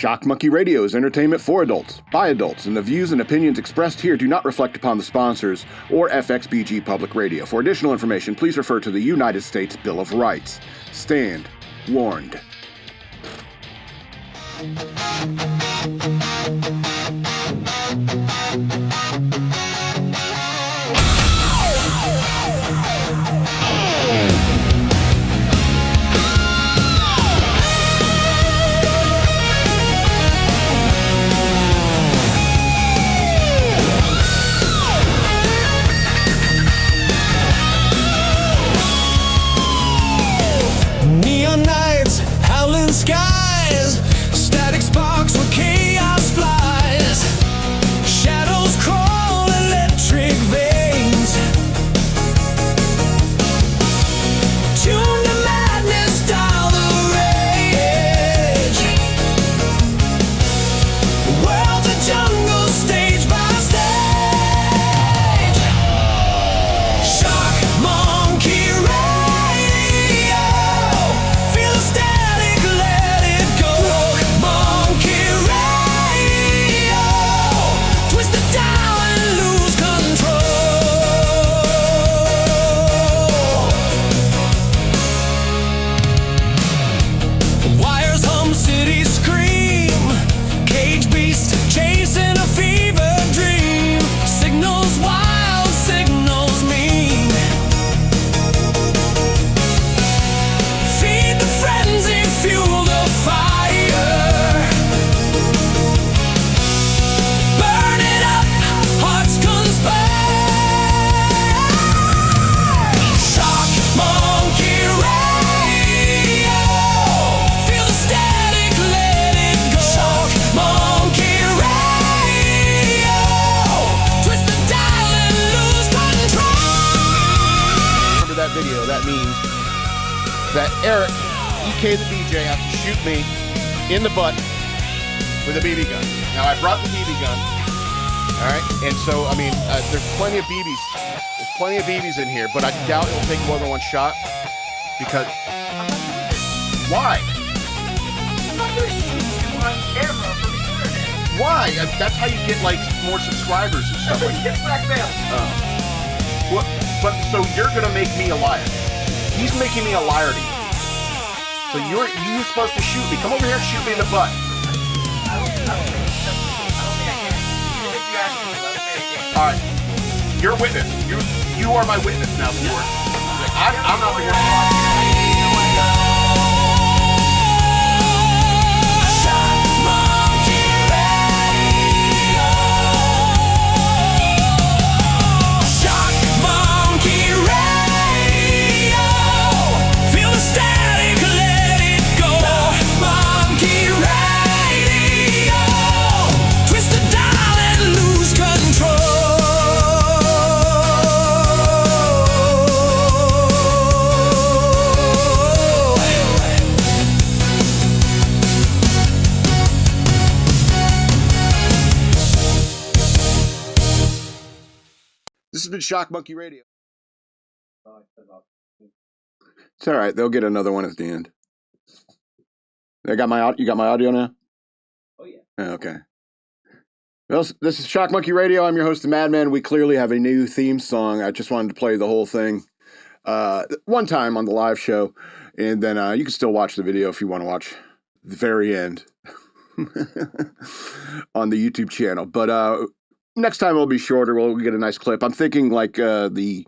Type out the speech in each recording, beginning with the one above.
Shock Monkey Radio is entertainment for adults, by adults, and the views and opinions expressed here do not reflect upon the sponsors or FXBG Public Radio. For additional information, please refer to the United States Bill of Rights. Stand warned. Neon nights, howling skies, static sparks where chaos flies, shadows crawl electric veins, tune to madness, dial the rage, the world's a jungle stage by stage. Shock Monkey Radio, feel the static, let it go. Monkey Radio, twist the dial and lose control. Wires hum, cities scream, cage beast chasing a fever dream. Signals wild, signals mean. Feed the frenzy, fuel the fire. Burn it up, hearts conspire. Shock Monkey Radio, feel the static, let it go. Shock Monkey Radio, twist the dial and lose control. Remember that video, that means that Eric, EK the DJ, has to shoot me in the butt with a BB gun. Now, I brought the BB gun, all right? And so, I mean, there's plenty of BBs. There's plenty of BBs in here, but I doubt it'll take more than one shot because... Why? I'm not gonna shoot you on camera from the internet. Why? That's how you get, like, more subscribers and stuff. That's what you get black mail. What? But so you're gonna make me a liar. He's making me a liar to you. So you're supposed to shoot me. Come over here and shoot me in the butt. I don't think I can. Even if you ask me, I don't think I can. All right. You're a witness. You are my witness now, Ford. I'm not the one. Shock Monkey Radio, Shock Monkey Radio, feel the static, let it go. Monkey Radio, twist the dial and lose control. This has been Shock Monkey Radio. It's all right. They'll get another one at the end. You got my audio now? Oh, yeah. Okay. Well, this is Shock Monkey Radio. I'm your host, the Madman. We clearly have a new theme song. I just wanted to play the whole thing one time on the live show, and then you can still watch the video if you want to watch the very end on the YouTube channel. But next time it'll be shorter. We'll get a nice clip. I'm thinking like the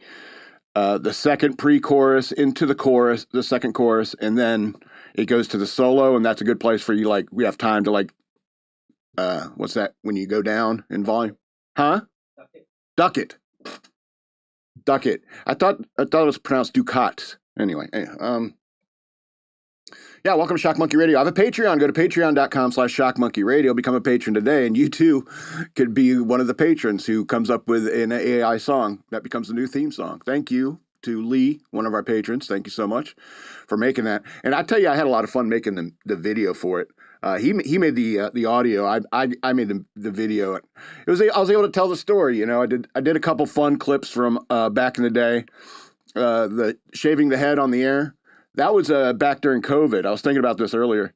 second pre-chorus into the chorus, the second chorus, and then it goes to the solo, and that's a good place for you. Like we have time to like, what's that when you go down in volume? Huh? Duck it. Duck it. I thought it was pronounced ducat. Anyway, yeah, welcome to Shock Monkey Radio. I have a Patreon. Go to patreon.com/shockmonkeyradio. Become a patron today, and you too could be one of the patrons who comes up with an AI song that becomes the new theme song. Thank you to Lee, one of our patrons. Thank you so much for making that. And I tell you, I had a lot of fun making the video for it. He made the audio. I made the video. I was able to tell the story. You know, I did a couple fun clips from back in the day. The shaving the head on the air. That was back during COVID. I was thinking about this earlier.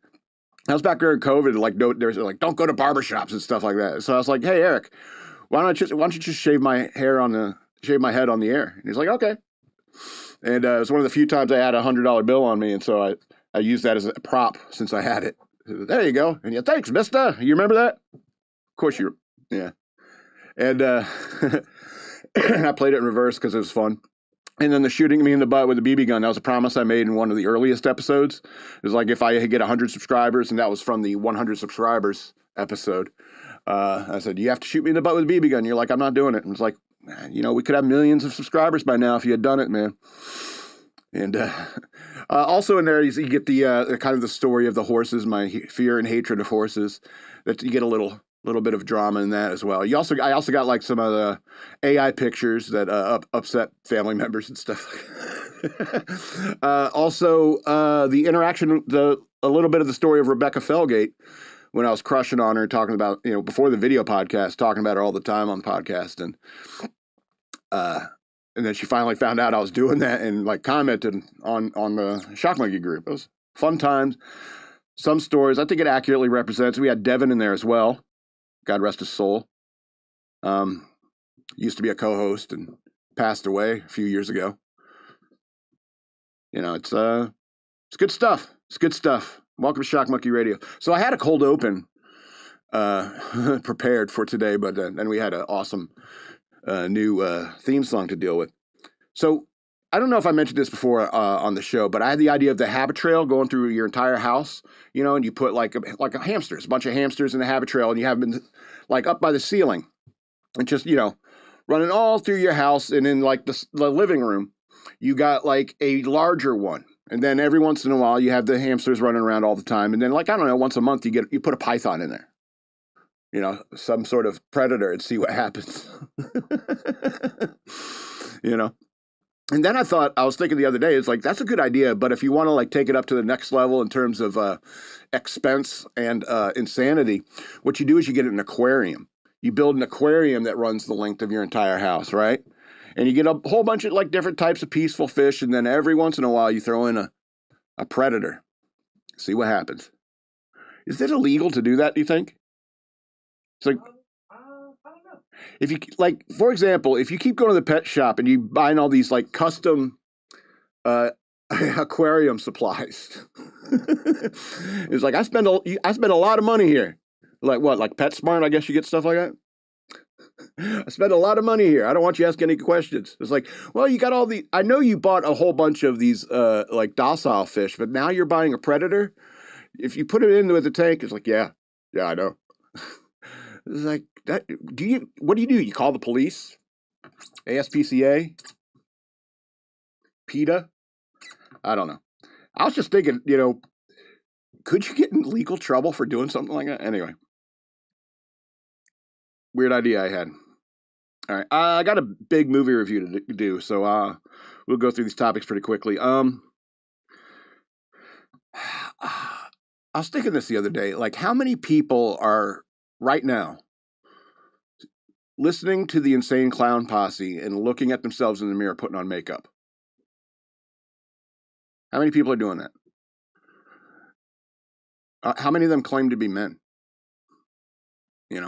I was back during COVID, like, no, there's like, don't go to barbershops and stuff like that. So I was like, hey, Eric, why don't you just shave my head on the air? And he's like, okay. And it was one of the few times I had $100 bill on me, and so I used that as a prop since I had it. There you go. And yeah, thanks, mister. You remember that? Of course you. Yeah. And I played it in reverse because it was fun. And then the shooting me in the butt with the BB gun, that was a promise I made in one of the earliest episodes. It was like if I get 100 subscribers, and that was from the 100 subscribers episode. I said, you have to shoot me in the butt with a BB gun. You're like, I'm not doing it. And it's like, you know, we could have millions of subscribers by now if you had done it, man. And also in there, you get the kind of the story of the horses, my fear and hatred of horses. That you get a little bit of drama in that as well. I also got like some of the AI pictures that upset family members and stuff. Also, the interaction, a little bit of the story of Rebecca Felgate when I was crushing on her, talking about, you know, before the video podcast, talking about her all the time on the podcast, and then she finally found out I was doing that and like commented on the Shock Monkey group. It was fun times. Some stories I think it accurately represents. We had Devin in there as well. God rest his soul. Used to be a co-host and passed away a few years ago. You know, it's good stuff. It's good stuff. Welcome to Shock Monkey Radio. So I had a cold open prepared for today, but then we had an awesome new theme song to deal with. So I don't know if I mentioned this before on the show, but I had the idea of the habit trail going through your entire house, you know, and you put like a hamsters, a bunch of hamsters in the habit trail, and you have them like up by the ceiling and just, you know, running all through your house. And in like the living room, you got like a larger one. And then every once in a while you have the hamsters running around all the time. And then like, I don't know, once a month you put a python in there, you know, some sort of predator, and see what happens, you know? And then I was thinking the other day, it's like, that's a good idea. But if you want to like take it up to the next level in terms of expense and insanity, what you do is you get an aquarium. You build an aquarium that runs the length of your entire house, right? And you get a whole bunch of like different types of peaceful fish. And then every once in a while you throw in a predator. See what happens. Is it illegal to do that, do you think? It's like, I don't know. if you like, for example, if you keep going to the pet shop and you buying all these like custom aquarium supplies, it's like I spend a lot of money here. Like what? Like PetSmart? I guess you get stuff like that. I spend a lot of money here. I don't want you to ask any questions. It's like, well, you got all the. I know you bought a whole bunch of these like docile fish, but now you're buying a predator. If you put it in with the tank, it's like, yeah, I know. It's like that. What do? You call the police? ASPCA? PETA? I don't know. I was just thinking, you know, could you get in legal trouble for doing something like that? Anyway. Weird idea I had. All right. I got a big movie review to do, so we'll go through these topics pretty quickly. I was thinking this the other day, like how many people are right now listening to the Insane Clown Posse and looking at themselves in the mirror putting on makeup? How many people are doing that? How many of them claim to be men? You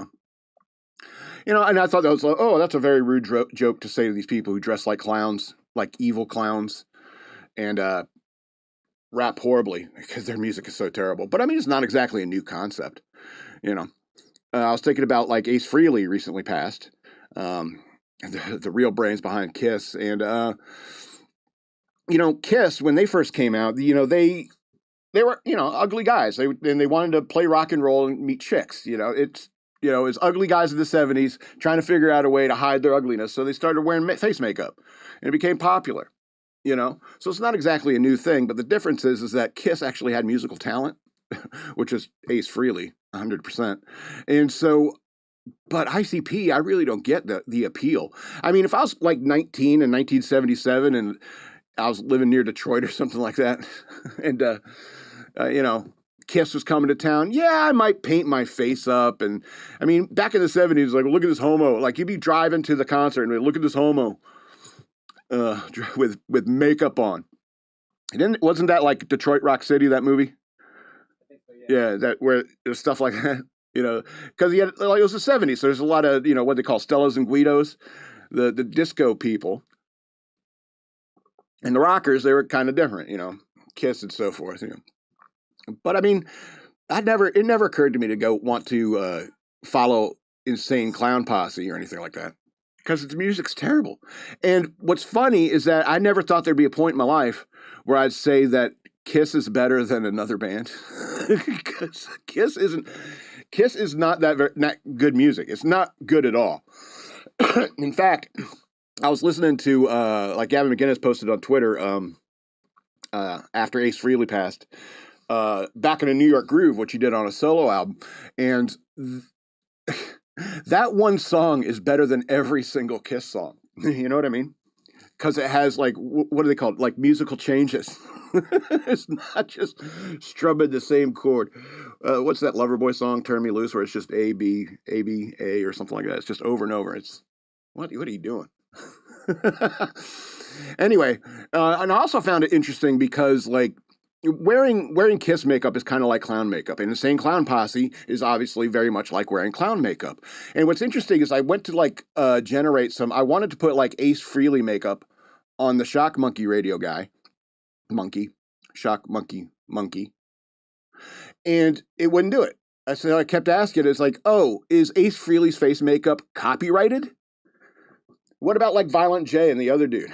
know, and I thought that was like, oh, that's a very rude joke to say to these people who dress like clowns, like evil clowns, and rap horribly because their music is so terrible. But I mean, it's not exactly a new concept, you know. I was thinking about like Ace Frehley recently passed, the real brains behind Kiss, and you know, Kiss when they first came out, you know, they were, you know, ugly guys. They wanted to play rock and roll and meet chicks. You know, it's ugly guys in the 70s trying to figure out a way to hide their ugliness. So they started wearing face makeup, and it became popular. You know, so it's not exactly a new thing, but the difference is that Kiss actually had musical talent, which is Ace Frehley, 100%. And so, but ICP, I really don't get the appeal. I mean, if I was like 19 in 1977 and I was living near Detroit or something like that, and you know, Kiss was coming to town, yeah, I might paint my face up. And I mean, back in the 70s, like, look at this homo. Like, you'd be driving to the concert and look at this homo with makeup on. And then wasn't that like Detroit Rock City, that movie? I think so, Yeah, that where there's stuff like that, because he had like it was the '70s, so there's a lot of what they call Stellas and Guidos, the disco people, and the rockers. They were kind of different, Kiss and so forth. But I mean, it never occurred to me to go want to follow Insane Clown Posse or anything like that because the music's terrible. And what's funny is that I never thought there'd be a point in my life where I'd say that Kiss is better than another band because Kiss is not not good music. It's not good at all. In fact, I was listening to like Gavin McInnes posted on Twitter after Ace Frehley passed, back in a New York Groove, which he did on a solo album, and that one song is better than every single Kiss song. You know what I mean? Because it has like what do they call it? Like musical changes. It's not just strumming the same chord. What's that Loverboy song, "Turn Me Loose," where it's just A B A B A or something like that? It's just over and over. It's what are you doing? Anyway, and I also found it interesting because like wearing Kiss makeup is kind of like clown makeup, and Insane Clown Posse is obviously very much like wearing clown makeup. And what's interesting is I went to like generate some. I wanted to put like Ace Frehley makeup on the Shock Monkey Radio guy, Shock Monkey, and it wouldn't do it. I kept asking. It's like, oh, is Ace Frehley's face makeup copyrighted? What about like Violent J and the other dude?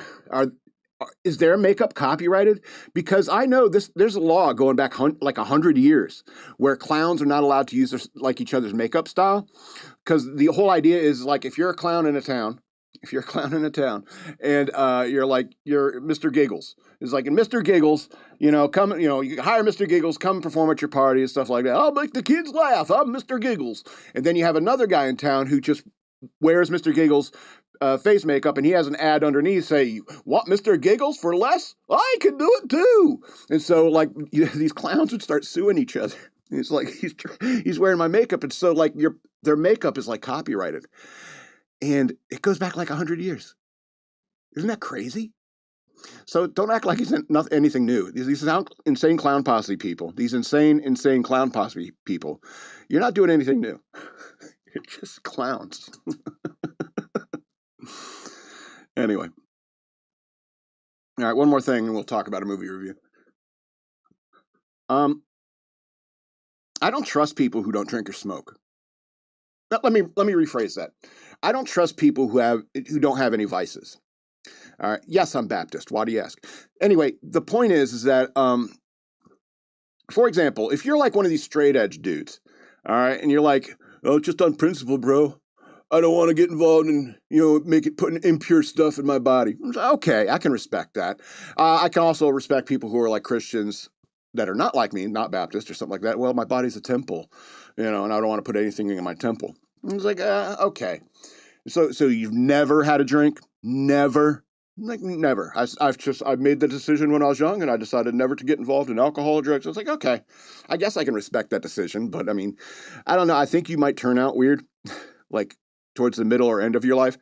Is their makeup copyrighted? Because I know there's a law going back like 100 years where clowns are not allowed to use each other's makeup style. Because the whole idea is like if you're a clown in a town, and you're Mr. Giggles, it's like, and Mr. Giggles, come, you hire Mr. Giggles, come perform at your party and stuff like that. I'll make the kids laugh. I'm Mr. Giggles. And then you have another guy in town who just wears Mr. Giggles' face makeup, and he has an ad underneath say, "You want Mr. Giggles for less? I can do it too." And so like these clowns would start suing each other. It's like he's wearing my makeup, and so like their makeup is like copyrighted, and it goes back like 100 years. Isn't that crazy? So don't act like it's not anything new. These Insane Clown Posse people, these insane Clown Posse people, you're not doing anything new. You're just clowns. Anyway. All right, one more thing and we'll talk about a movie review. I don't trust people who don't drink or smoke. Let me rephrase that. I don't trust people who don't have any vices. All right. Yes, I'm Baptist. Why do you ask? Anyway, the point is that for example, if you're like one of these straight edge dudes, all right, and you're like, "Oh, just on principle, bro. I don't want to get involved in, putting impure stuff in my body." Okay, I can respect that. I can also respect people who are like Christians that are not like me, not Baptist or something like that. Well, my body's a temple, and I don't want to put anything in my temple. I was like, okay. So you've never had a drink? Never? Like, never. I've made the decision when I was young, and I decided never to get involved in alcohol or drugs. I was like, okay, I guess I can respect that decision. But I mean, I don't know. I think you might turn out weird, like towards the middle or end of your life,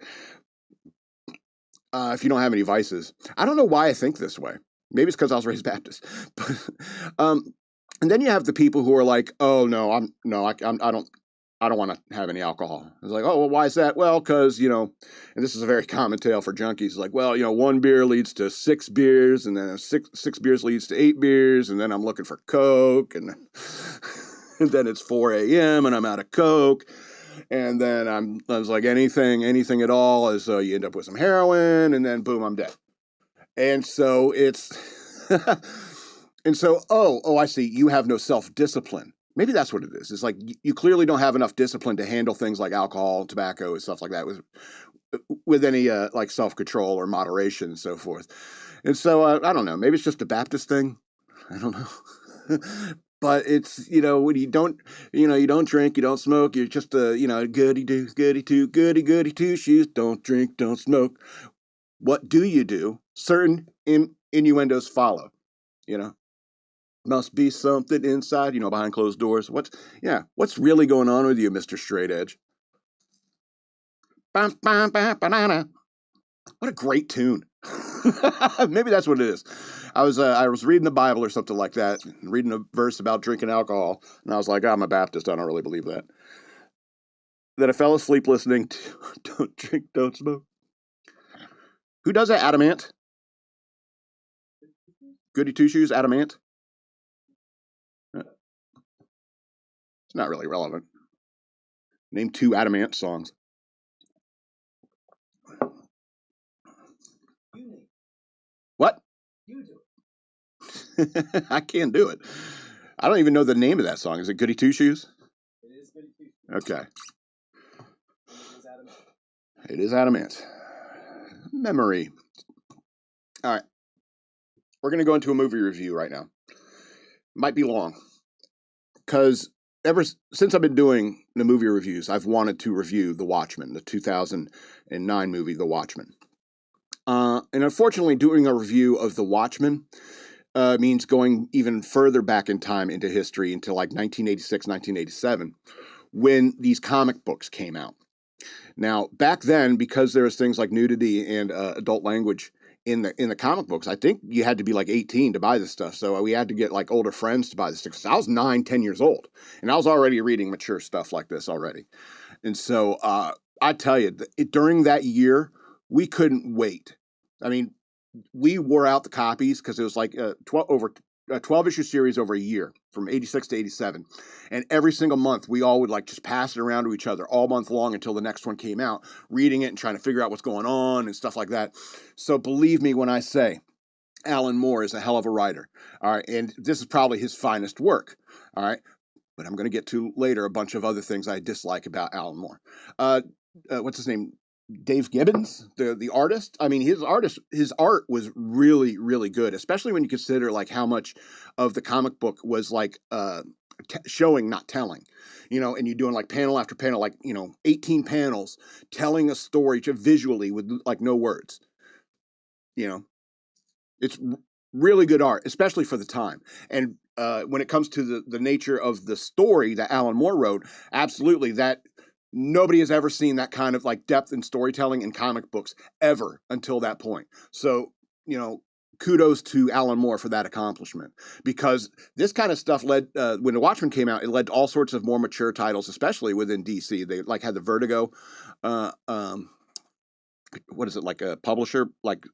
if you don't have any vices. I don't know why I think this way. Maybe it's because I was raised Baptist. And then you have the people who are like, "Oh no, I don't want to have any alcohol." It's like, "Oh, well, why is that?" Well, because and this is a very common tale for junkies. Like, well, one beer leads to 6 beers, and then six beers leads to 8 beers, and then I'm looking for Coke, and then it's 4 a.m. and I'm out of Coke. And then I was like, anything at all is you end up with some heroin, and then boom, I'm dead. And so it's, I see, you have no self-discipline. Maybe that's what it is. It's like you clearly don't have enough discipline to handle things like alcohol, tobacco, and stuff like that with any like self-control or moderation and so forth. And so I don't know. Maybe it's just a Baptist thing. I don't know. But it's, when you don't drink, you don't smoke, you're just a, goody two shoes, don't drink, don't smoke. What do you do? Certain innuendos follow, Must be something inside, behind closed doors. What's really going on with you, Mr. Straight Edge? What a great tune. Maybe that's what it is. I was reading the Bible or something like that, reading a verse about drinking alcohol, and I was like, I'm a Baptist. I don't really believe that. Then I fell asleep listening to Don't Drink, Don't Smoke. Who does that? Adamant? Goody Two Shoes, Adamant? It's not really relevant. Name 2 Adamant songs. What? You do. I can't do it. I don't even know the name of that song. Is it Goody Two Shoes? It is Goody Two Shoes. Okay. It is Adamant. It is Adamant. Memory. All right. We're going to go into a movie review right now. Might be long. Because since I've been doing the movie reviews, I've wanted to review The Watchmen, the 2009 movie, The Watchmen. And unfortunately, doing a review of The Watchmen means going even further back in time into history, into like 1986, 1987, when these comic books came out. Now, back then, because there was things like nudity and adult language in the comic books, I think you had to be like 18 to buy this stuff. So we had to get like older friends to buy this stuff. So I was 9, 10 years old, and I was already reading mature stuff like this already. And so I tell you, during that year, we couldn't wait. I mean, we wore out the copies because it was like a 12-issue series over a year from 86 to 87. And every single month, we all would like just pass it around to each other all month long until the next one came out, reading it and trying to figure out what's going on and stuff like that. So believe me when I say Alan Moore is a hell of a writer. All right. And this is probably his finest work. All right. But I'm going to get to later a bunch of other things I dislike about Alan Moore. What's his name? Dave Gibbons, the artist. I mean, his art was really, really good, especially when you consider like how much of the comic book was like showing, not telling, and you're doing like panel after panel, like 18 panels telling a story visually with like no words. It's really good art, especially for the time. And when it comes to the nature of the story that Alan Moore wrote, absolutely that. Nobody has ever seen that kind of like depth in storytelling in comic books ever until that point. So, kudos to Alan Moore for that accomplishment, because this kind of stuff led, when The Watchmen came out, it led to all sorts of more mature titles, especially within DC. They like had the Vertigo, what is it, like a publisher, like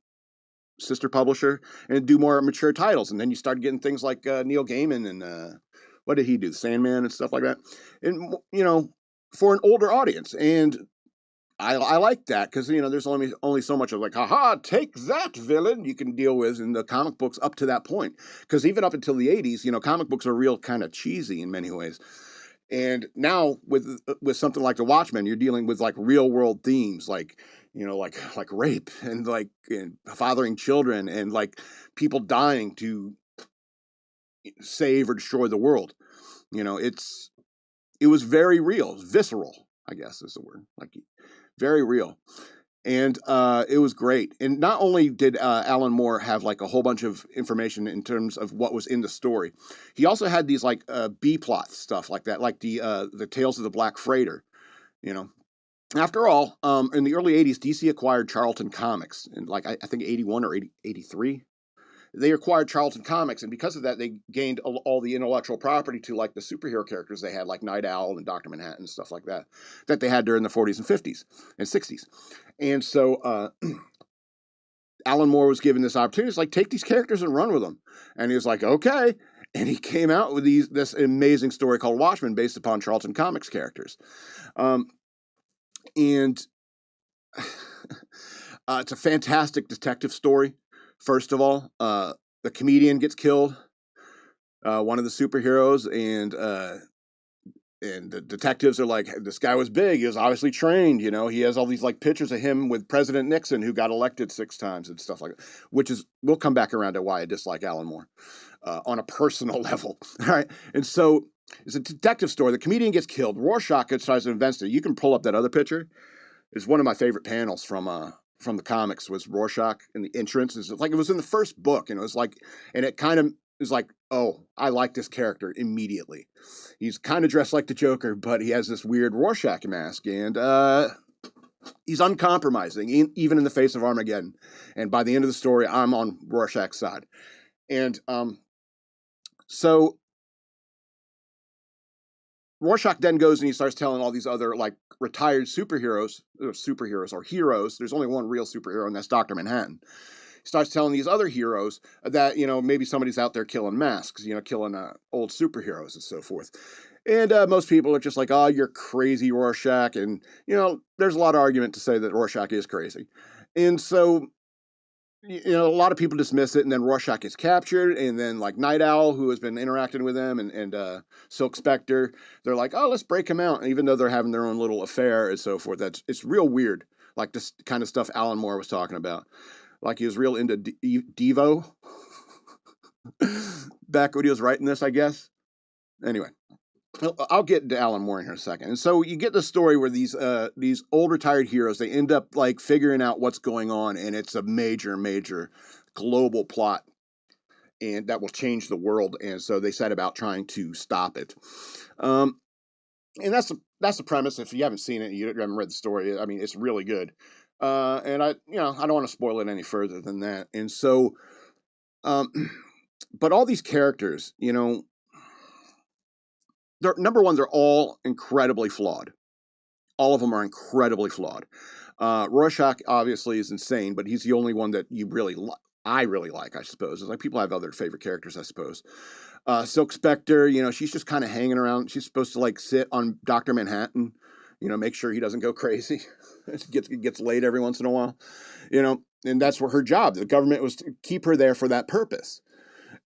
sister publisher, and do more mature titles. And then you start getting things like Neil Gaiman and what did he do? Sandman and stuff like that. And, for an older audience. And I like that because, there's only so much of like, haha, take that, villain, you can deal with in the comic books up to that point. Because even up until the 80s, comic books are real kind of cheesy in many ways. And now with something like The Watchmen, you're dealing with like real world themes, like, like rape and like fathering children and like people dying to save or destroy the world. It was very real, visceral, I guess is the word, like very real. And it was great. And not only did Alan Moore have like a whole bunch of information in terms of what was in the story, he also had these like B plot stuff like that, like the Tales of the Black Freighter. After all, in the early 80s, DC acquired Charlton Comics in like I think 81 or 83. They acquired Charlton Comics, and because of that, they gained all the intellectual property to like the superhero characters they had, like Night Owl and Dr. Manhattan and stuff like that they had during the 40s and 50s and 60s. And so Alan Moore was given this opportunity. It's like, take these characters and run with them. And he was like, okay. And he came out with this amazing story called Watchmen based upon Charlton Comics characters. And it's a fantastic detective story. First of all, the comedian gets killed, one of the superheroes, and the detectives are like, this guy was big. He was obviously trained. He has all these like pictures of him with President Nixon, who got elected 6 times and stuff like that, we'll come back around to why I dislike Alan Moore on a personal level. All right. And so it's a detective story. The comedian gets killed. Rorschach tries to investigate. You can pull up that other picture. It's one of my favorite panels from the comics was Rorschach in the entrance. It's like it was in the first book, and it was like, and it kind of is like, oh, I like this character immediately. He's kind of dressed like the Joker, but he has this weird Rorschach mask, and He's uncompromising, even in the face of Armageddon. And by the end of the story, I'm on Rorschach's side. And so Rorschach then goes and he starts telling all these other like retired superheroes or heroes. There's only one real superhero, and that's Dr. Manhattan. He starts telling these other heroes that, maybe somebody's out there killing masks, killing old superheroes and so forth. And most people are just like, oh, you're crazy, Rorschach. And, there's a lot of argument to say that Rorschach is crazy. And so, a lot of people dismiss it. And then Rorschach gets captured. And then, like, Night Owl, who has been interacting with them, and Silk Spectre, they're like, oh, let's break him out. And even though they're having their own little affair and so forth, it's real weird. Like this kind of stuff Alan Moore was talking about. Like he was real into Devo back when he was writing this, I guess. Anyway, I'll get to Alan Moore in here in a second. And so you get the story where these old retired heroes, they end up like figuring out what's going on, and it's a major, major global plot, and that will change the world. And so they set about trying to stop it. And that's the premise. If you haven't seen it, you haven't read the story, I mean, it's really good. And I don't want to spoil it any further than that. And so, but all these characters, they're, number one, they're all incredibly flawed. All of them are incredibly flawed. Rorschach obviously is insane, but he's the only one that I really like, I suppose. It's like people have other favorite characters, I suppose. Silk Spectre, she's just kind of hanging around. She's supposed to like sit on Dr. Manhattan, make sure he doesn't go crazy. gets laid every once in a while, and that's where her job. The government was to keep her there for that purpose.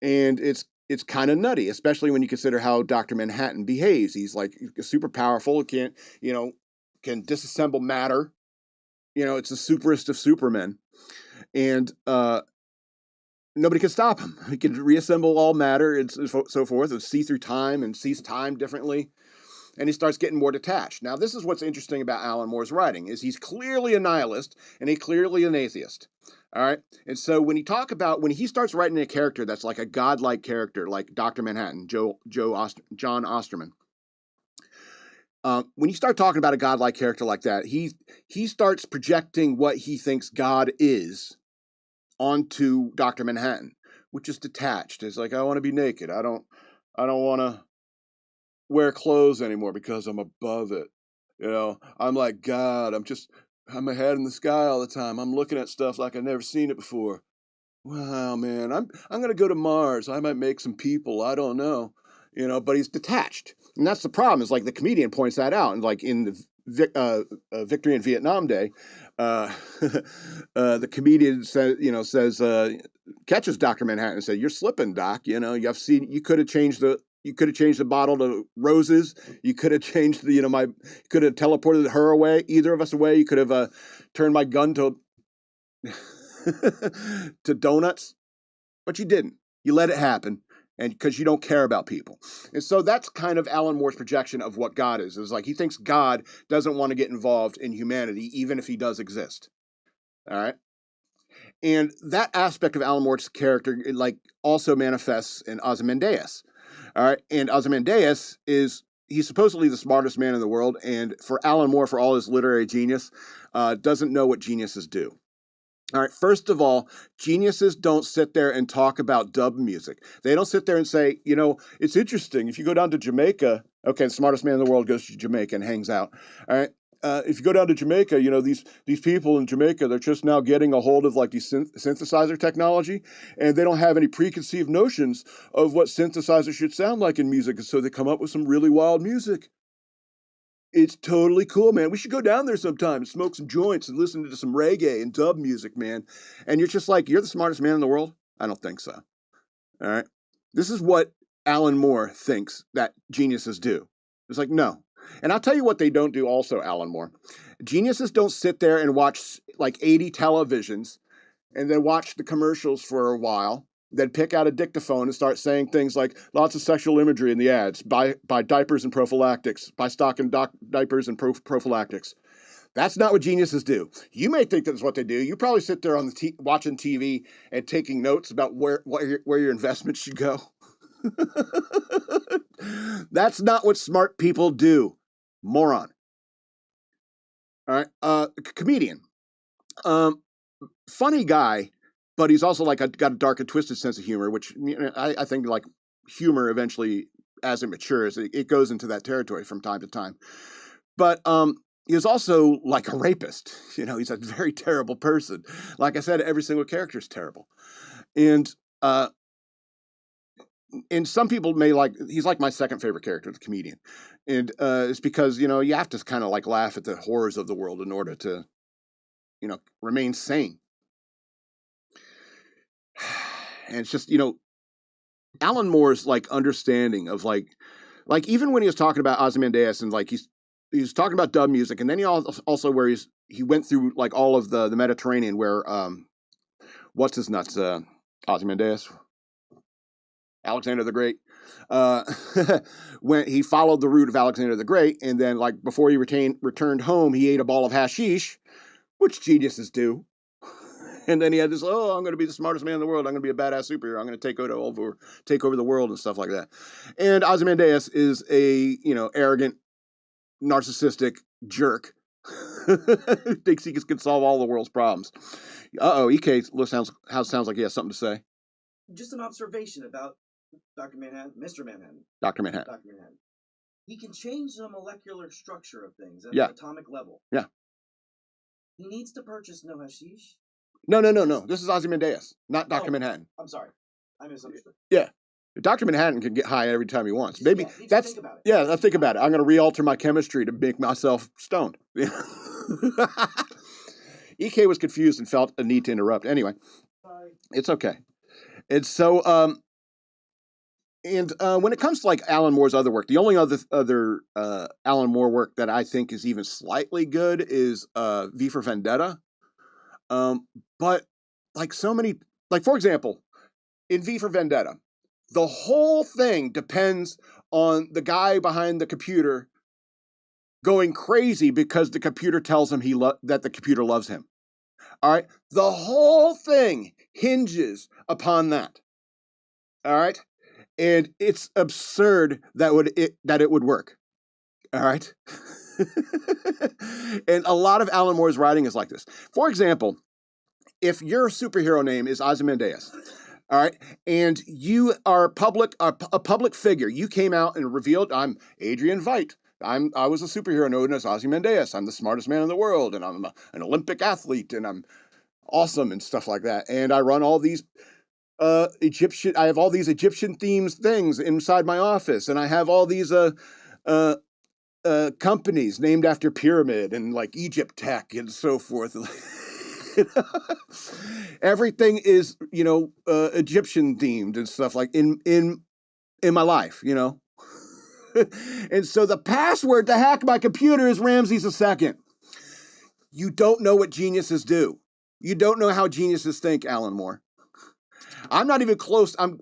And it's kind of nutty, especially when you consider how Dr. Manhattan behaves. He's like super powerful, can disassemble matter. It's the superest of supermen. And nobody can stop him. He can reassemble all matter and so forth, and see through time and sees time differently. And he starts getting more detached. Now, this is what's interesting about Alan Moore's writing, is he's clearly a nihilist and he's clearly an atheist. All right. And so when he starts writing a character that's like a godlike character, like Dr. Manhattan, John Osterman, when you start talking about a godlike character like that, he starts projecting what he thinks God is onto Dr. Manhattan, which is detached. It's like, I want to be naked. I don't want to wear clothes anymore because I'm above it. I'm like God. I'm a head in the sky all the time. I'm looking at stuff like I've never seen it before. Wow, man, I'm gonna go to Mars. I might make some people. I don't know, But he's detached, and that's the problem. Is like the comedian points that out, and like in the Victory in Vietnam Day, the comedian says catches Dr. Manhattan and said, "You're slipping, Doc. You could have changed the bottle to roses. You could have changed could have teleported her away, either of us away. You could have turned my gun to to donuts, but you didn't. You let it happen, and because you don't care about people." And so that's kind of Alan Moore's projection of what God is. It's like he thinks God doesn't want to get involved in humanity, even if he does exist. All right. And that aspect of Alan Moore's character, also manifests in Ozymandias. All right. And Ozymandias he's supposedly the smartest man in the world. And for Alan Moore, for all his literary genius, doesn't know what geniuses do. All right. First of all, geniuses don't sit there and talk about dub music. They don't sit there and say, it's interesting. If you go down to Jamaica, okay, the smartest man in the world goes to Jamaica and hangs out. All right. If you go down to Jamaica, these people in Jamaica, they're just now getting a hold of like the synthesizer technology, and they don't have any preconceived notions of what synthesizers should sound like in music, and so they come up with some really wild music. It's totally cool, man. We should go down there sometime and smoke some joints and listen to some reggae and dub music, man. And you're just like, you're the smartest man in the world? I don't think so. All right. This is what Alan Moore thinks that geniuses do. It's like, no. And I'll tell you what they don't do also, Alan Moore. Geniuses don't sit there and watch like 80 televisions and then watch the commercials for a while, then pick out a dictaphone and start saying things like lots of sexual imagery in the ads, buy diapers and prophylactics, buy stock in diapers and prophylactics. That's not what geniuses do. You may think that's what they do. You probably sit there on watching TV and taking notes about where your investments should go. That's not what smart people do, moron. All right. Comedian. Funny guy, but he's also like got a dark and twisted sense of humor, which I think like humor eventually, as it matures, it goes into that territory from time to time. But he was also like a rapist. He's a very terrible person. Like I said, every single character is terrible. And some people may he's like my second favorite character, the comedian. And it's because, you have to kind of like laugh at the horrors of the world in order to, remain sane. And it's just, Alan Moore's like understanding of like even when he was talking about Ozymandias and like he's talking about dub music, and then he also where he went through like all of the Mediterranean where what's his nuts Ozymandias, Alexander the Great, when he followed the route of Alexander the Great, and then like before he returned home, he ate a ball of hashish, which geniuses do. And then he had this, I'm going to be the smartest man in the world. I'm going to be a badass superhero. I'm going to take over the world and stuff like that. And Ozymandias is a, arrogant, narcissistic jerk who thinks he can solve all the world's problems. EK sounds like he has something to say. Just an observation about Dr. Manhattan, Mr. Manhattan. Dr. Manhattan. Dr. Manhattan. He can change the molecular structure of things at the atomic level. Yeah. He needs to purchase no hashish. No. This is Ozymandias, not Dr. Manhattan. I'm sorry. I misunderstood. Yeah. Dr. Manhattan can get high every time he wants. Maybe let's think about it. Yeah, let's think about it. I'm going to re-alter my chemistry to make myself stoned. EK was confused and felt a need to interrupt. Anyway, Sorry. It's okay. And so, when it comes to like Alan Moore's other work, the only other Alan Moore work that I think is even slightly good is V for Vendetta. But like so many, like for example, in V for Vendetta, the whole thing depends on the guy behind the computer going crazy because the computer tells him that the computer loves him. All right, the whole thing hinges upon that. All right, and it's absurd that it would work. All right. And a lot of Alan Moore's writing is like this. For example, if your superhero name is Ozymandias, all right, and you are a public figure, you came out and revealed, I'm Adrian Veidt. I was a superhero known as Ozymandias. I'm the smartest man in the world, and I'm an Olympic athlete, and I'm awesome and stuff like that. And I run all these I have all these Egyptian themed things inside my office, and I have all these companies named after Pyramid and like Egypt Tech and so forth. Everything is, Egyptian themed and stuff like in my life, And so the password to hack my computer is Ramses II. You don't know what geniuses do. You don't know how geniuses think, Alan Moore. I'm not even close. I'm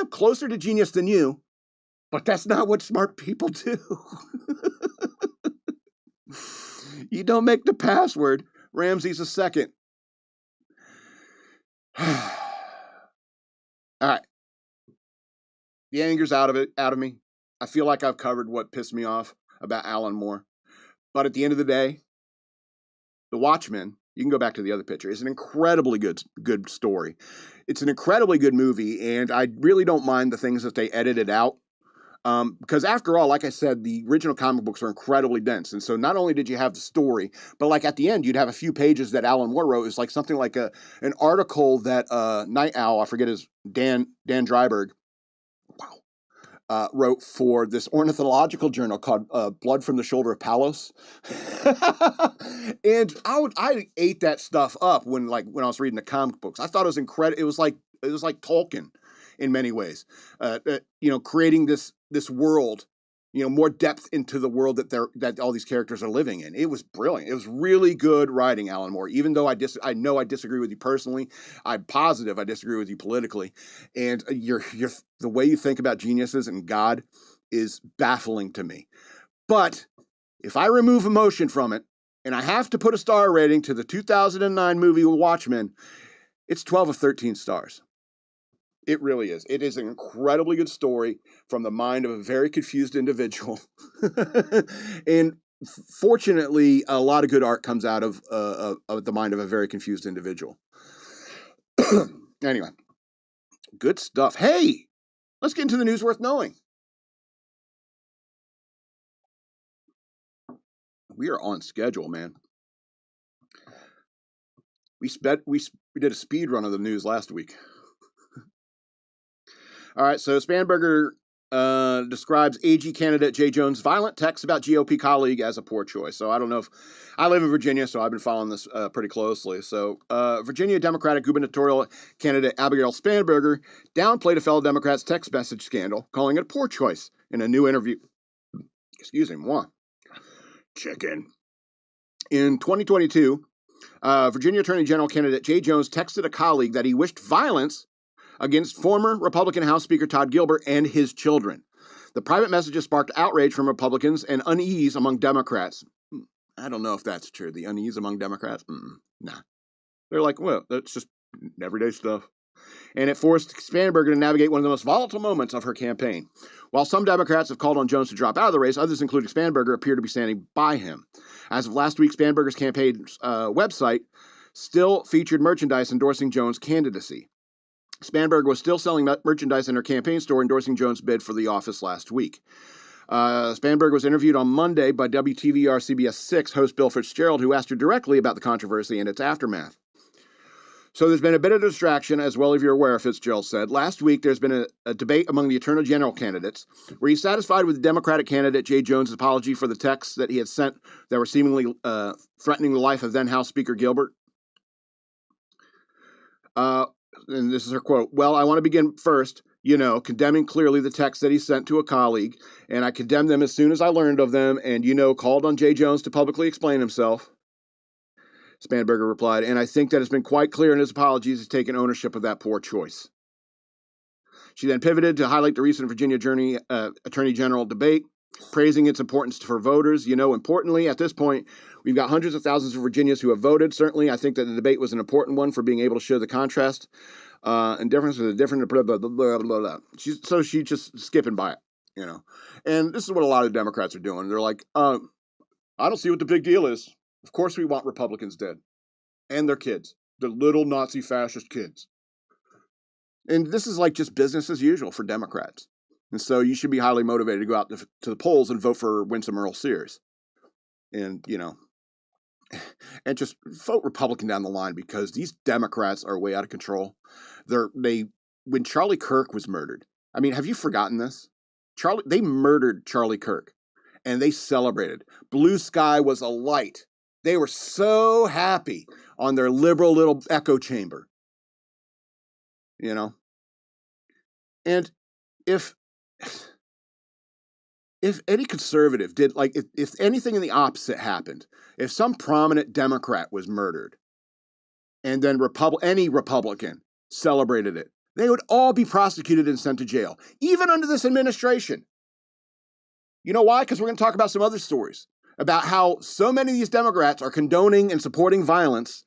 closer to genius than you, but that's not what smart people do. You don't make the password Ramses II. All right. The anger's out of me. I feel like I've covered what pissed me off about Alan Moore. But at the end of the day, The Watchmen, you can go back to the other picture, is an incredibly good story. It's an incredibly good movie, and I really don't mind the things that they edited out. Because after all, like I said, the original comic books are incredibly dense. And so not only did you have the story, but like at the end, you'd have a few pages that Alan Moore wrote. It's like something like an article that Night Owl, I forget his, Dan Dreiberg, wrote for this ornithological journal called Blood from the Shoulder of Palos. And I ate that stuff up when I was reading the comic books. I thought it was incredible. It was like Tolkien in many ways, creating this world, more depth into the world that all these characters are living in. It was brilliant. It was really good writing, Alan Moore. Even though I know I disagree with you personally, I'm positive I disagree with you politically, and the way you think about geniuses and God is baffling to me. But if I remove emotion from it, and I have to put a star rating to the 2009 movie Watchmen, it's 12 of 13 stars. It really is. It is an incredibly good story from the mind of a very confused individual. And fortunately, a lot of good art comes out of the mind of a very confused individual. Anyway, good stuff. Hey, let's get into the news worth knowing. We are on schedule, man. We did a speed run of the news last week. All right, so Spanberger describes AG candidate Jay Jones' violent text about GOP colleague as a poor choice. So I don't know if I live in Virginia, so I've been following this pretty closely. So Virginia Democratic gubernatorial candidate Abigail Spanberger downplayed a fellow Democrat's text message scandal, calling it a poor choice in a new interview. Excuse me, moi. Check in. In 2022, Virginia Attorney General candidate Jay Jones texted a colleague that he wished violence against former Republican House Speaker Todd Gilbert and his children. The private messages sparked outrage from Republicans and unease among Democrats. I don't know if that's true. The unease among Democrats? Nah. They're like, well, that's just everyday stuff. And it forced Spanberger to navigate one of the most volatile moments of her campaign. While some Democrats have called on Jones to drop out of the race, others, including Spanberger, appear to be standing by him. As of last week, Spanberger's campaign's website still featured merchandise endorsing Jones' candidacy. Spanberger was still selling merchandise in her campaign store, endorsing Jones' bid for the office last week. Spanberger was interviewed on Monday by WTVR CBS 6 host Bill Fitzgerald, who asked her directly about the controversy and its aftermath. So there's been a bit of distraction, as well as you're aware, Fitzgerald said. Last week, there's been a debate among the Attorney General candidates. Were you satisfied with the Democratic candidate Jay Jones' apology for the texts that he had sent that were seemingly threatening the life of then House Speaker Gilbert? And this is her quote, "Well, I want to begin first, condemning clearly the text that he sent to a colleague, and I condemned them as soon as I learned of them, and, called on Jay Jones to publicly explain himself." Spanberger replied, "And I think that it's been quite clear in his apologies he's taken ownership of that poor choice." She then pivoted to highlight the recent Virginia Attorney General debate, praising its importance for voters. Importantly, at this point, we've got hundreds of thousands of Virginians who have voted. Certainly, I think that the debate was an important one for being able to show the contrast and difference with the different blah, blah, blah, blah, blah, blah. She's just skipping by it, And this is what a lot of Democrats are doing. They're like, I don't see what the big deal is. Of course we want Republicans dead. And their kids. The little Nazi fascist kids. And this is like just business as usual for Democrats. And so you should be highly motivated to go out to the polls and vote for Winsome Earl Sears. And, and just vote Republican down the line, because these Democrats are way out of control. When Charlie Kirk was murdered, I mean, have you forgotten this? They murdered Charlie Kirk, and they celebrated. Blue sky was alight. They were so happy on their liberal little echo chamber. And if any conservative did, like, if anything in the opposite happened, if some prominent Democrat was murdered, and then any Republican celebrated it, they would all be prosecuted and sent to jail, even under this administration. You know why? Because we're going to talk about some other stories about how so many of these Democrats are condoning and supporting violence,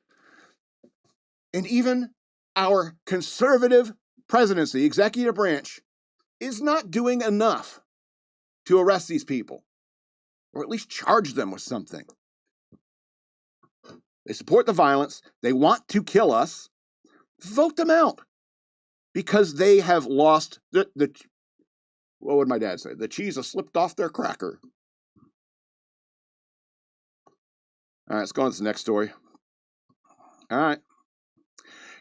and even our conservative presidency, executive branch, is not doing enough to arrest these people, or at least charge them with something. They support the violence. They want to kill us. Vote them out, because they have lost what would my dad say? The cheese has slipped off their cracker. All right, let's go on to the next story. All right.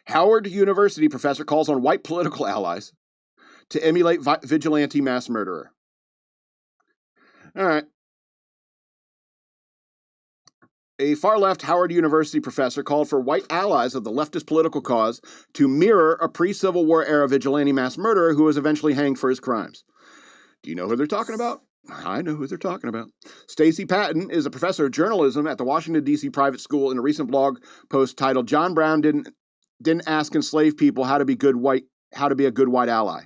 Howard University professor calls on white political allies to emulate vigilante mass murderer. All right. A far-left Howard University professor called for white allies of the leftist political cause to mirror a pre-Civil War era vigilante mass murderer who was eventually hanged for his crimes. Do you know who they're talking about? I know who they're talking about. Stacey Patton is a professor of journalism at the Washington, D.C. private school. In a recent blog post titled "John Brown didn't ask enslaved people how to be a good white ally."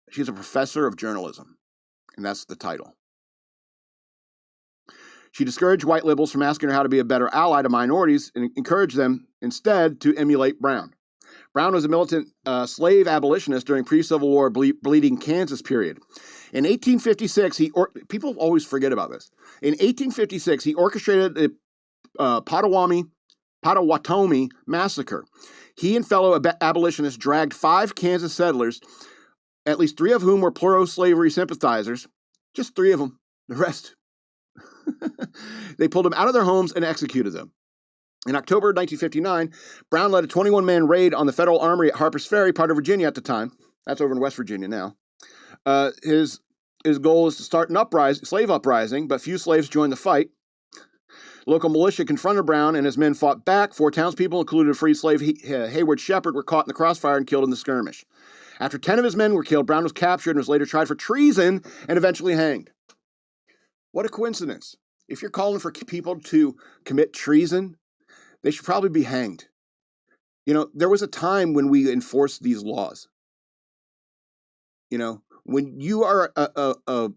She's a professor of journalism, and that's the title. She discouraged white liberals from asking her how to be a better ally to minorities and encouraged them instead to emulate Brown. Brown was a militant slave abolitionist during pre-Civil War bleeding Kansas period. In 1856, people always forget about this. In 1856, he orchestrated the Potawatomi massacre. He and fellow abolitionists dragged 5 Kansas settlers, at least 3 of whom were pro-slavery sympathizers. Just 3 of them. The rest. They pulled them out of their homes and executed them. In October 1959, Brown led a 21-man raid on the Federal Armory at Harper's Ferry, part of Virginia at the time. That's over in West Virginia now. His goal is to start an slave uprising, but few slaves joined the fight. Local militia confronted Brown, and his men fought back. 4 townspeople, including a free slave, Hayward Shepherd, were caught in the crossfire and killed in the skirmish. After 10 of his men were killed, Brown was captured and was later tried for treason and eventually hanged. What a coincidence. If you're calling for people to commit treason, they should probably be hanged. You know, there was a time when we enforced these laws. You know, when you are a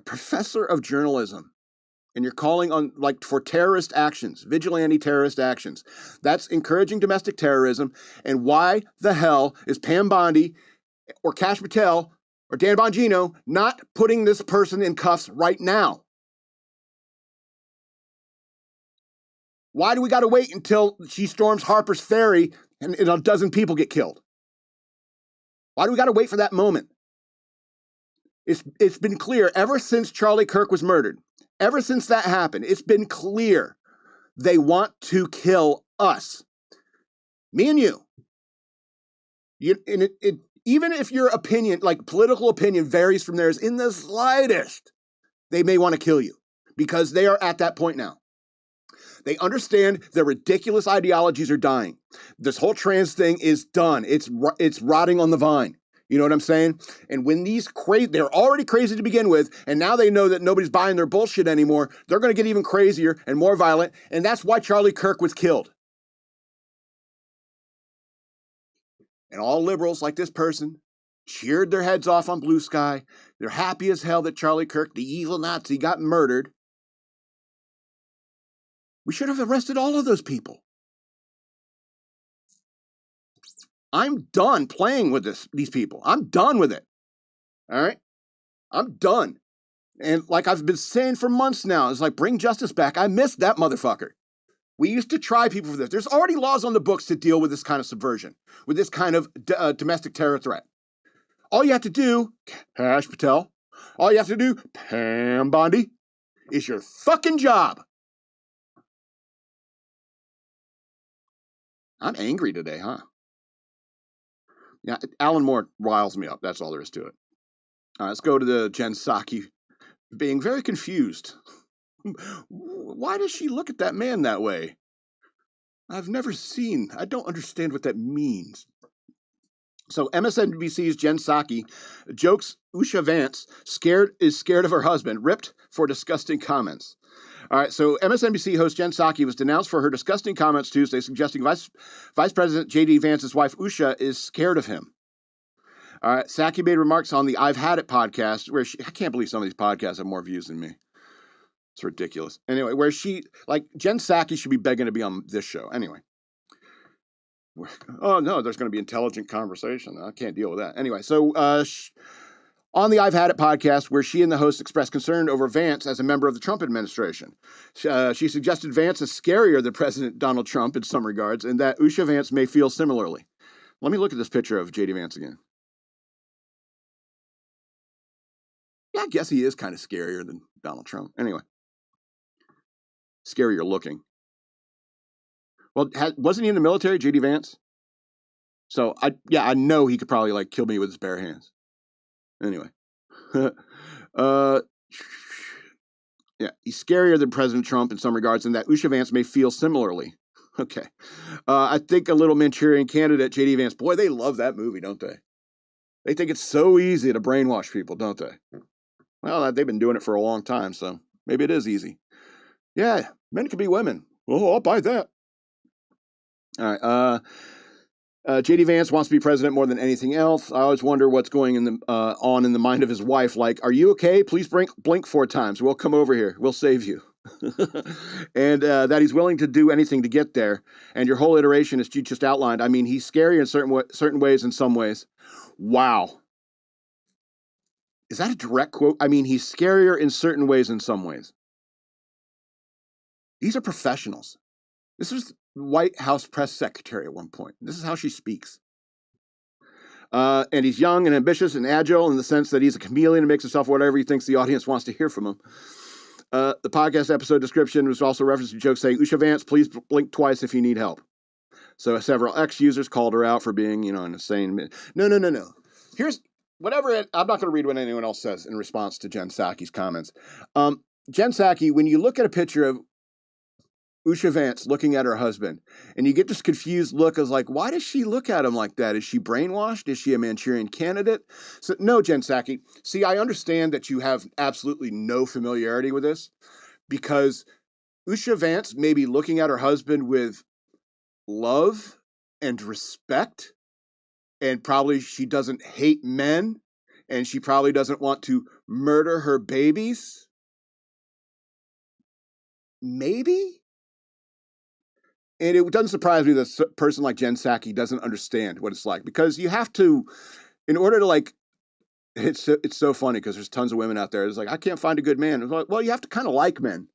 professor of journalism and you're calling on, like, for terrorist actions, vigilante terrorist actions, that's encouraging domestic terrorism. And why the hell is Pam Bondi or Kash Patel or Dan Bongino not putting this person in cuffs right now? Why do we got to wait until she storms Harper's Ferry and a dozen people get killed? Why do we got to wait for that moment? It's been clear ever since Charlie Kirk was murdered, ever since that happened, it's been clear they want to kill us. Me and you. Even if your opinion, like political opinion, varies from theirs in the slightest, they may want to kill you because they are at that point now. They understand their ridiculous ideologies are dying. This whole trans thing is done. It's rotting on the vine. You know what I'm saying? And when they're already crazy to begin with, and now they know that nobody's buying their bullshit anymore, they're going to get even crazier and more violent, and that's why Charlie Kirk was killed. And all liberals like this person cheered their heads off on Blue Sky. They're happy as hell that Charlie Kirk, the evil Nazi, got murdered. We should have arrested all of those people. I'm done playing with these people. I'm done with it. All right? I'm done. And like I've been saying for months now, it's like, bring justice back. I miss that motherfucker. We used to try people for this. There's already laws on the books to deal with this kind of subversion, with this kind of domestic terror threat. All you have to do, Kash Patel, all you have to do, Pam Bondi, is your fucking job. I'm angry today, huh? Yeah, Alan Moore riles me up. That's all there is to it. All right, let's go to the Jen Psaki being very confused. Why does she look at that man that way? I don't understand what that means. So MSNBC's Jen Psaki jokes Usha Vance is scared of her husband, ripped for disgusting comments. All right, so MSNBC host Jen Psaki was denounced for her disgusting comments Tuesday, suggesting Vice President J.D. Vance's wife, Usha, is scared of him. All right, Psaki made remarks on the I've Had It podcast, where I can't believe some of these podcasts have more views than me. It's ridiculous. Anyway, where Jen Psaki should be begging to be on this show. Anyway. Oh, no, there's going to be intelligent conversation. I can't deal with that. Anyway, so on the I've Had It podcast, where she and the host expressed concern over Vance as a member of the Trump administration. She suggested Vance is scarier than President Donald Trump in some regards, and that Usha Vance may feel similarly. Let me look at this picture of J.D. Vance again. Yeah, I guess he is kind of scarier than Donald Trump. Anyway. Scarier looking. Well, wasn't he in the military, J.D. Vance? So, I know he could probably, kill me with his bare hands. Anyway. Yeah, he's scarier than President Trump in some regards, and that Usha Vance may feel similarly. Okay. I think a little Manchurian Candidate, J.D. Vance, boy, they love that movie, don't they? They think it's so easy to brainwash people, don't they? Well, they've been doing it for a long time, so maybe it is easy. Yeah, men can be women. Oh, I'll buy that. All right. J.D. Vance wants to be president more than anything else. I always wonder what's going on in the mind of his wife. Like, are you okay? Please blink 4 times. We'll come over here. We'll save you. And that he's willing to do anything to get there. And your whole iteration, as you just outlined, I mean, he's scary in certain ways, in some ways. Wow. Is that a direct quote? I mean, he's scarier in certain ways in some ways. These are professionals. This was the White House press secretary at one point. This is how she speaks. And he's young and ambitious and agile in the sense that he's a chameleon and makes himself whatever he thinks the audience wants to hear from him. The podcast episode description was also referenced to jokes saying, Usha Vance, please blink twice if you need help. So several ex-users called her out for being, an insane... No. Here's... I'm not going to read what anyone else says in response to Jen Psaki's comments. Jen Psaki, when you look at a picture of Usha Vance looking at her husband, and you get this confused look as like, why does she look at him like that? Is she brainwashed? Is she a Manchurian candidate? So, no, Jen Psaki. See, I understand that you have absolutely no familiarity with this, because Usha Vance may be looking at her husband with love and respect, and probably she doesn't hate men, and she probably doesn't want to murder her babies. Maybe? And it doesn't surprise me that a person like Jen Psaki doesn't understand what it's like, because you have to, in order to it's so funny because there's tons of women out there. It's like, I can't find a good man. It's like, well, you have to kind of like men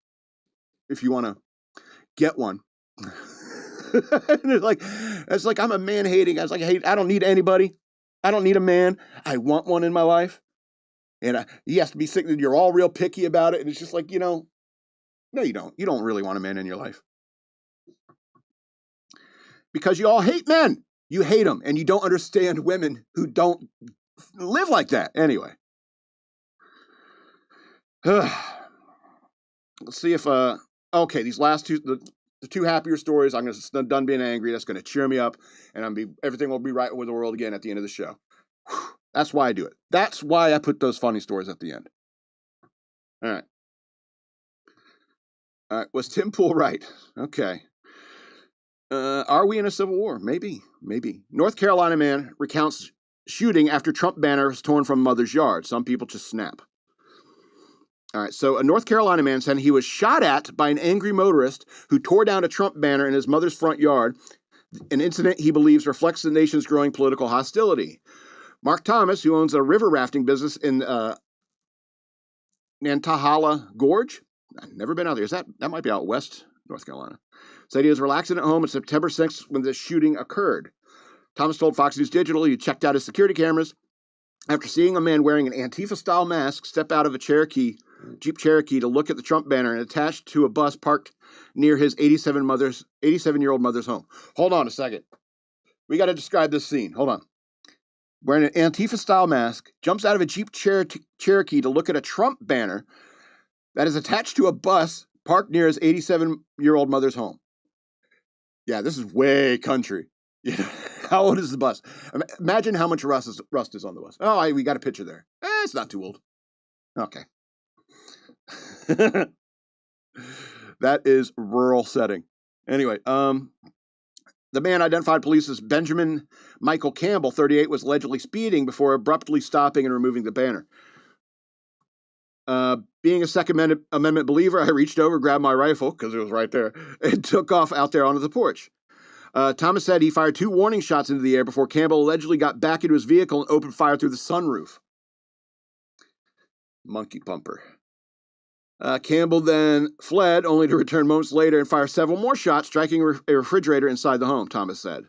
if you want to get one. it's like I'm a man hating. I was like, I don't need anybody. I don't need a man. I want one in my life. And he has to be sick. You're all real picky about it. And it's just like, no, you don't. You don't really want a man in your life. Because you all hate men. You hate them, and you don't understand women who don't live like that. Anyway. Let's see if, okay, these last two, the two happier stories, I'm done being angry. That's going to cheer me up, and everything will be right with the world again at the end of the show. That's why I do it. That's why I put those funny stories at the end. All right. Was Tim Pool right? Okay. Are we in a civil war? Maybe. North Carolina man recounts shooting after Trump banner was torn from mother's yard. Some people just snap. All right, so a North Carolina man said he was shot at by an angry motorist who tore down a Trump banner in his mother's front yard, an incident he believes reflects the nation's growing political hostility. Mark Thomas, who owns a river rafting business in Nantahala Gorge, I've never been out there. That might be out west, North Carolina. Said he was relaxing at home on September 6th when the shooting occurred. Thomas told Fox News Digital he checked out his security cameras after seeing a man wearing an Antifa-style mask step out of a Jeep Cherokee to look at the Trump banner and attached to a bus parked near his 87-year-old mother's home. Hold on a second. We got to describe this scene. Hold on. Wearing an Antifa-style mask, jumps out of a Jeep Cherokee to look at a Trump banner that is attached to a bus parked near his 87-year-old mother's home. Yeah, this is way country. How old is the bus? Imagine how much rust is on the bus. Oh, we got a picture there. It's not too old. Okay. That is rural setting. Anyway, the man identified police as Benjamin Michael Campbell, 38, was allegedly speeding before abruptly stopping and removing the banner. Being a Second Amendment believer, I reached over, grabbed my rifle, because it was right there, and took off out there onto the porch. Thomas said he fired 2 warning shots into the air before Campbell allegedly got back into his vehicle and opened fire through the sunroof. Monkey pumper. Campbell then fled, only to return moments later and fire several more shots, striking a refrigerator inside the home, Thomas said.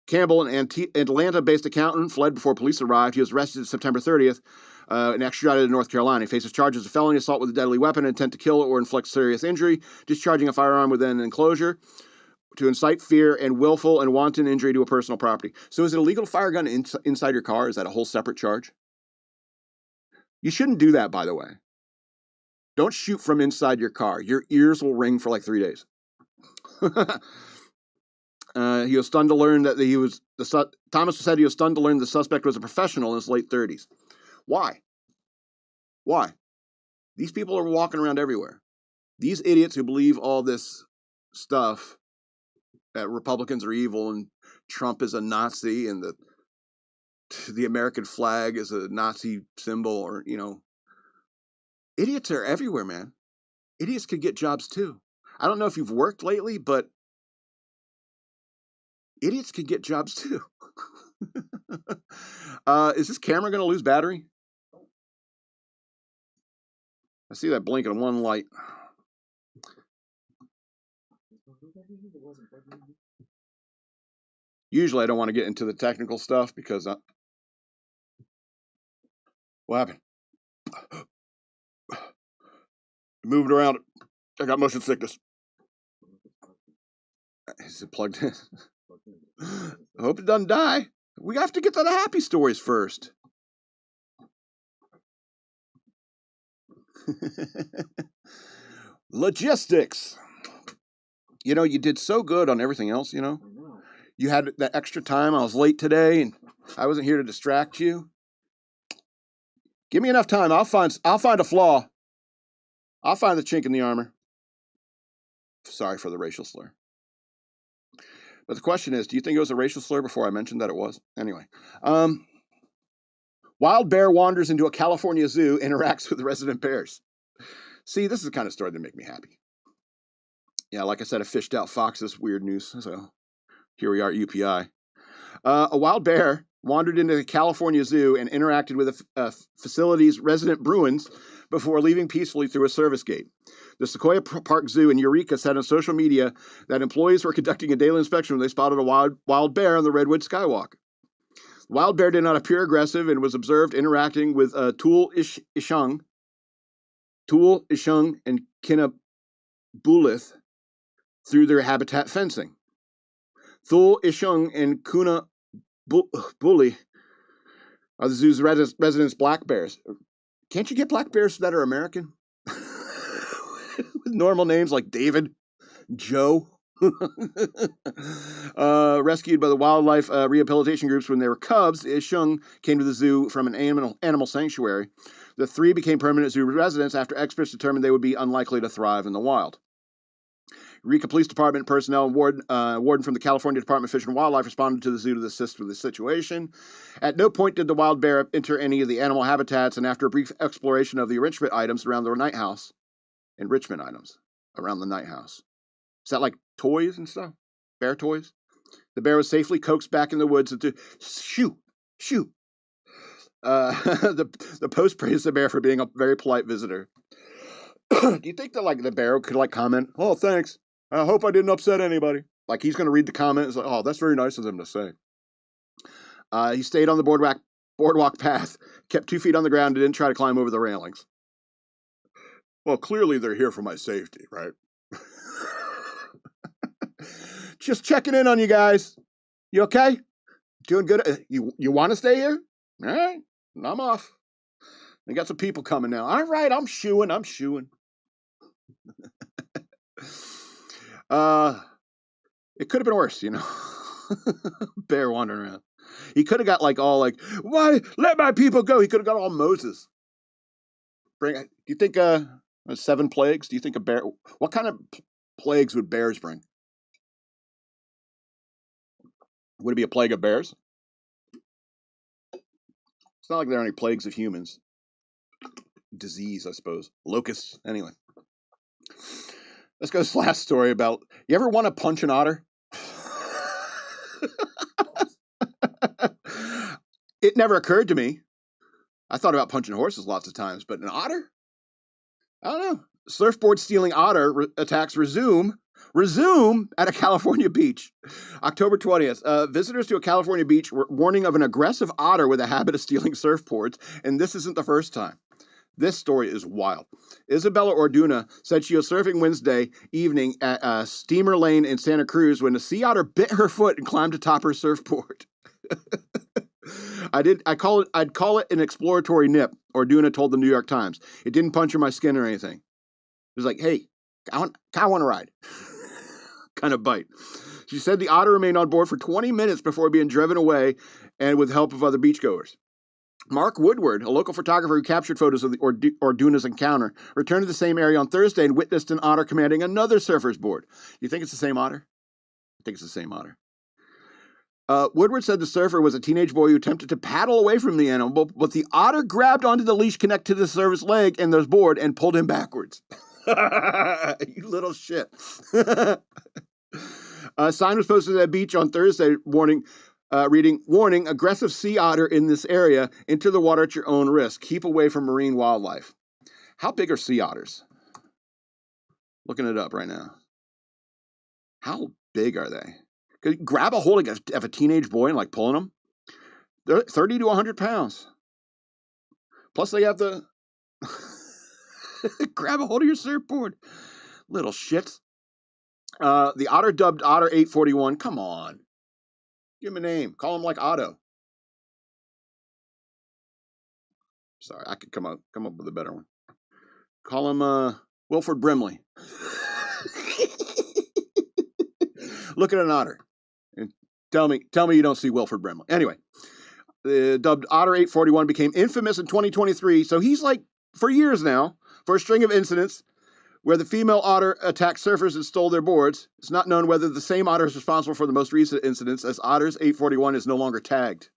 Campbell, an Atlanta-based accountant, fled before police arrived. He was arrested September 30th and extradited to North Carolina. He faces charges of felony assault with a deadly weapon, intent to kill or inflict serious injury, discharging a firearm within an enclosure, to incite fear, and willful and wanton injury to a personal property. So is it illegal to fire a gun inside your car? Is that a whole separate charge? You shouldn't do that, by the way. Don't shoot from inside your car. Your ears will ring for like 3 days. He was stunned to learn that Thomas said he was stunned to learn the suspect was a professional in his late 30s. Why? These people are walking around everywhere. These idiots who believe all this stuff, that Republicans are evil and Trump is a Nazi and the American flag is a Nazi symbol, or, idiots are everywhere, man. Idiots could get jobs too. I don't know if you've worked lately, but idiots could get jobs too. Is this camera going to lose battery? I see that blinking one light. Usually I don't want to get into the technical stuff because what happened? Moving around. I got motion sickness. Is it plugged in? I hope it doesn't die. We have to get to the happy stories first. Logistics. You know, you did so good on everything else, you know. You had that extra time. I was late today and I wasn't here to distract you. Give me enough time. I'll find a flaw. I'll find the chink in the armor. Sorry for the racial slur. But the question is, do you think it was a racial slur before I mentioned that it was? Anyway. Wild bear wanders into a California zoo, interacts with resident bears. See, this is the kind of story that make me happy. Yeah, like I said, I fished out Fox's weird news, so here we are at UPI. A wild bear wandered into the California zoo and interacted with a facility's resident Bruins before leaving peacefully through a service gate. The Sequoia Park Zoo in Eureka said on social media that employees were conducting a daily inspection when they spotted a wild bear on the Redwood Skywalk. The wild bear did not appear aggressive and was observed interacting with Tul Ishung and Kinabulith through their habitat fencing. Thul Ishung and Kuna Bully are the zoo's residents black bears. Can't you get black bears that are American? With normal names like David, Joe. Rescued by the wildlife rehabilitation groups when they were cubs, Ishung came to the zoo from an animal sanctuary. The three became permanent zoo residents after experts determined they would be unlikely to thrive in the wild. Eureka Police Department personnel and warden from the California Department of Fish and Wildlife responded to the zoo to assist with the situation. At no point did the wild bear enter any of the animal habitats, and after a brief exploration of the enrichment items around the night house, is that like toys and stuff? Bear toys? The bear was safely coaxed back in the woods to shoo. The post praised the bear for being a very polite visitor. Do you think that the bear could comment, "Oh, thanks. I hope I didn't upset anybody." Like he's going to read the comment. It's like, "Oh, that's very nice of them to say." He stayed on the boardwalk path, kept 2 feet on the ground, and didn't try to climb over the railings. Well, clearly they're here for my safety, right? Just checking in on you guys. You okay? Doing good? You want to stay here? All right, I'm off. We got some people coming now. All right, I'm shooing. It could have been worse, you know. Bear wandering around. He could have got why? Let my people go. He could have got all Moses. Do you think 7 plagues? Do you think a bear? What kind of plagues would bears bring? Would it be a plague of bears? It's not like there are any plagues of humans. Disease, I suppose. Locusts. Anyway. Let's go to this last story about, you ever want to punch an otter? It never occurred to me. I thought about punching horses lots of times, but an otter? I don't know. Surfboard stealing otter attacks resume at a California beach. October 20th. Visitors to a California beach were warning of an aggressive otter with a habit of stealing surfboards, and this isn't the first time. This story is wild. Isabella Orduna said she was surfing Wednesday evening at Steamer Lane in Santa Cruz when a sea otter bit her foot and climbed atop her surfboard. I'd call it an exploratory nip, Orduna told the New York Times. It didn't puncture my skin or anything. It was like, hey, I want to ride. Kind of bite. She said the otter remained on board for 20 minutes before being driven away and with help of other beachgoers. Mark Woodward, a local photographer who captured photos of the Orduna's encounter, returned to the same area on Thursday and witnessed an otter commanding another surfer's board. You think it's the same otter? I think it's the same otter. Woodward said the surfer was a teenage boy who attempted to paddle away from the animal, but the otter grabbed onto the leash connected to the surfer's leg and the board and pulled him backwards. You little shit. A sign was posted at the beach on Thursday reading, "Warning, aggressive sea otter in this area. Enter the water at your own risk. Keep away from marine wildlife." How big are sea otters? Looking it up right now. How big are they? Could you grab a hold of a teenage boy and like pulling them? They're 30 to 100 pounds. Plus they have the grab a hold of your surfboard. Little shits. The otter dubbed Otter 841. Come on. Give him a name. Call him like Otto. Sorry, I could come up with a better one. Call him Wilford Brimley. Look at an otter and tell me you don't see Wilford Brimley. Anyway, the dubbed Otter 841 became infamous in 2023. So he's like for years now for a string of incidents where the female otter attacked surfers and stole their boards. It's not known whether the same otter is responsible for the most recent incidents, as Otters 841 is no longer tagged.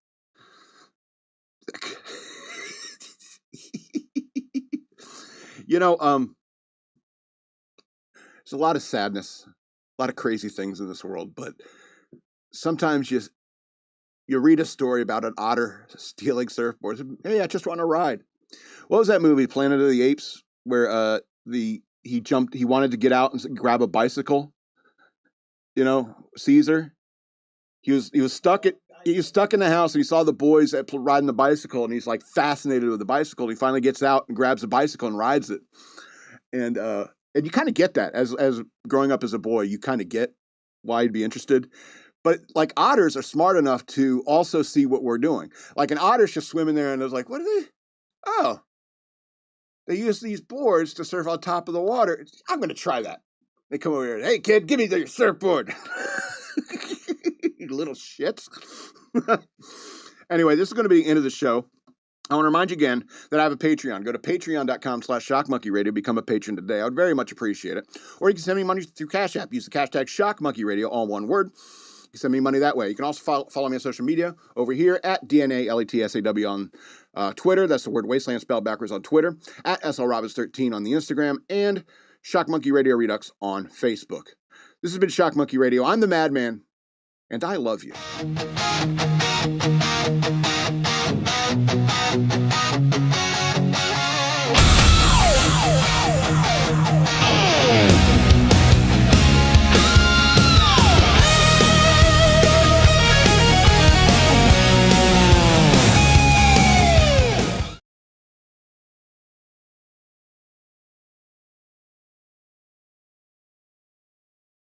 You know, there's a lot of sadness, a lot of crazy things in this world, but sometimes you read a story about an otter stealing surfboards. And, hey, I just want to ride. What was that movie, Planet of the Apes, where he wanted to get out and grab a bicycle? You know, Caesar. He was stuck in the house and he saw the boys riding the bicycle and he's like fascinated with the bicycle. And he finally gets out and grabs the bicycle and rides it. And you kind of get that as growing up as a boy, you kind of get why you'd be interested. But like otters are smart enough to also see what we're doing. Like an otter's just swimming there and there's like, what are they? Oh, they use these boards to surf on top of the water. I'm going to try that. They come over here. Hey, kid, give me your surfboard. You little shits. Anyway, this is going to be the end of the show. I want to remind you again that I have a Patreon. Go to patreon.com/shockmonkeyradio. Become a patron today. I would very much appreciate it. Or you can send me money through Cash App. Use the hashtag shockmonkeyradio, all one word. You can send me money that way. You can also follow me on social media over here at DNALETSAW on Twitter. That's the word wasteland spelled backwards on Twitter. At SLRobbins13 on the Instagram. And Shock Monkey Radio Redux on Facebook. This has been Shock Monkey Radio. I'm the Madman, and I love you.